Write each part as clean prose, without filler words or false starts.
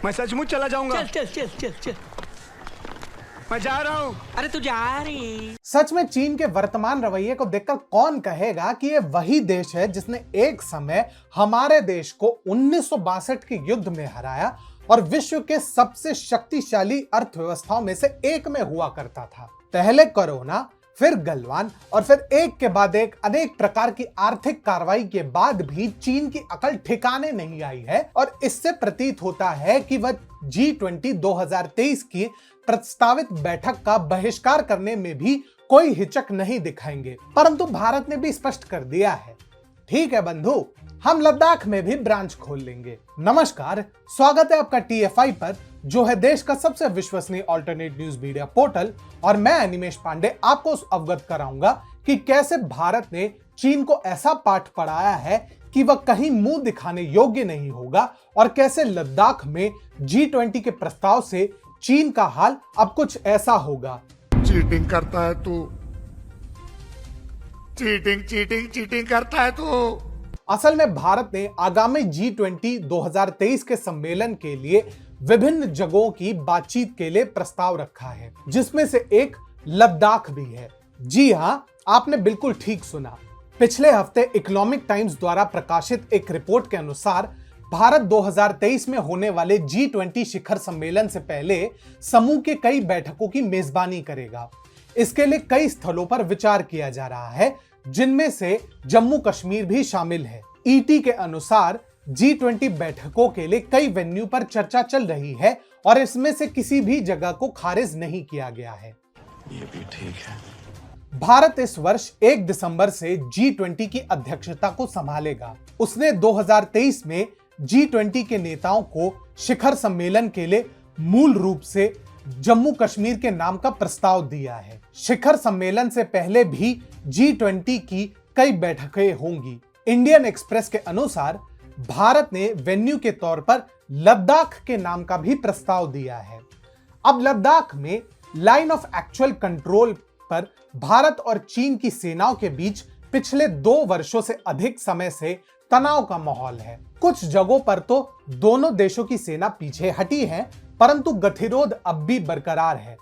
मैं सचमुच चला जाऊंगा। चल चल चल चल चल। मैं जा रहा हूँ। अरे तू जा रही। सच में चीन के वर्तमान रवैये को देखकर कौन कहेगा कि ये वही देश है जिसने एक समय हमारे देश को 1962 के युद्ध में हराया और विश्व के सबसे शक्तिशाली अर्थव्यवस्थाओं में से एक में हुआ करता था। पहले कोरोना, फिर गलवान और फिर एक के बाद एक अनेक प्रकार की आर्थिक कार्रवाई के बाद भी चीन की अकल ठिकाने नहीं आई है और इससे प्रतीत होता है कि वह G20 2023 की प्रस्तावित बैठक का बहिष्कार करने में भी कोई हिचक नहीं दिखाएंगे। परंतु भारत ने भी स्पष्ट कर दिया है, ठीक है बंधु, हम लद्दाख में भी ब्रांच खोल लेंगे। नमस्कार, स्वागत है आपका TFI पर, जो है देश का सबसे विश्वसनीय अल्टरनेट न्यूज मीडिया पोर्टल, और मैं अनिमेश पांडे आपको अवगत कराऊंगा कि कैसे भारत ने चीन को ऐसा पाठ पढ़ाया है कि वह कहीं मुंह दिखाने योग्य नहीं होगा और कैसे लद्दाख में G20 के प्रस्ताव से चीन का हाल अब कुछ ऐसा होगा। चीटिंग करता है तू, चीटिंग करता है तू। असल में भारत ने आगामी G20 2023 के सम्मेलन के लिए विभिन्न जगहों की बातचीत के लिए प्रस्ताव रखा है, जिसमें से एक लद्दाख भी है। जी हां, आपने बिल्कुल ठीक सुना। पिछले हफ्ते इकोनॉमिक टाइम्स द्वारा प्रकाशित एक रिपोर्ट के अनुसार भारत 2023 में होने वाले G20 शिखर सम्मेलन से पहले समूह के कई बैठकों की मेजबानी करेगा। इसके लिए कई स्थलों पर विचार किया जा रहा है, जिनमें से जम्मू कश्मीर भी शामिल है। ET के अनुसार G20 बैठकों के लिए कई वेन्यू पर चर्चा चल रही है और इसमें से किसी भी जगह को खारिज नहीं किया गया है। ये भी ठीक है। भारत इस वर्ष 1 दिसंबर से G20 की अध्यक्षता को संभालेगा। उसने 2023 में G20 के नेताओं को शिखर सम्मेलन के लिए मूल रूप से जम्मू कश्मीर के नाम का प्रस्ताव दिया है। शिखर सम्मेलन से पहले भी G20 की कई बैठकें होंगी। इंडियन एक्सप्रेस के अनुसार भारत ने वेन्यू के तौर पर लद्दाख के नाम का भी प्रस्ताव दिया है। अब लद्दाख में लाइन ऑफ एक्चुअल कंट्रोल पर भारत और चीन की सेनाओं के बीच पिछले 2 वर्षों से अधिक समय से तनाव का माहौल है। कुछ जगहों पर तो दोनों देशों की सेना पीछे हटी है, परंतु गतिरोध अब भी बरकरार है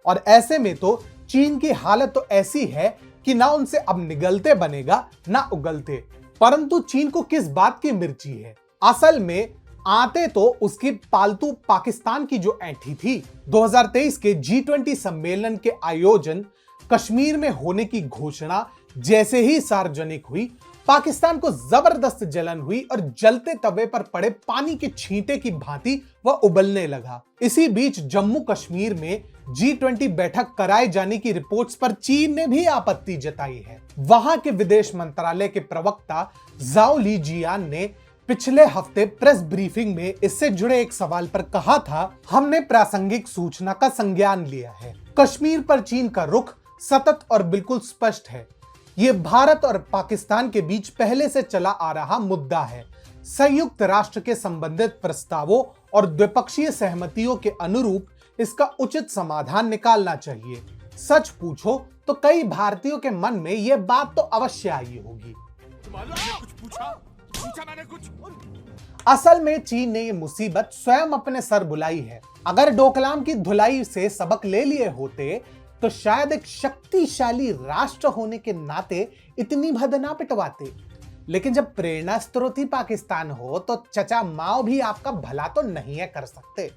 और ऐसे में तो चीन की हालत तो ऐसी है कि ना उनसे अब निगलते बनेगा ना उगलते। परंतु चीन को किस बात की मिर्ची है? असल में आते तो उसकी पालतू पाकिस्तान की जो ऐंठी थी। 2023 के G20 सम्मेलन के आयोजन कश्मीर में होने की घोषणा जैसे ही सार्वजनिक हुई, पाकिस्तान को जबरदस्त जलन हुई और जलते तवे पर पड़े पानी के छींटे की भांति वह उबलने लगा। इसी बीच जम्मू कश्मीर में G20 बैठक कराए जाने की रिपोर्ट्स पर चीन ने भी आपत्ति जताई है। वहां के विदेश मंत्रालय के प्रवक्ता जाओ लीजियान ने पिछले हफ्ते प्रेस ब्रीफिंग में इससे जुड़े एक सवाल पर कहा था, हमने प्रासंगिक सूचना का संज्ञान लिया है। कश्मीर पर चीन का रुख सतत और बिल्कुल स्पष्ट है। यह भारत और पाकिस्तान के बीच पहले से चला आ रहा मुद्दा है। संयुक्त राष्ट्र के संबंधित प्रस्तावों और द्विपक्षीय सहमतियों के अनुरूप इसका उचित समाधान निकालना चाहिए। सच पूछो तो कई भारतीयों के मन में यह बात तो अवश्य आई होगी। असल में चीन ने यह मुसीबत स्वयं अपने सर बुलाई है। अगर डोकलाम की धुलाई से सबक ले लिए होते तो शायद एक शक्तिशाली राष्ट्र होने के नाते इतनी भद ना पिटवाते। लेकिन जब प्रेरणा स्रोत ही पाकिस्तान हो तो चचा माओ भी आपका भला तो नहीं है कर सकते।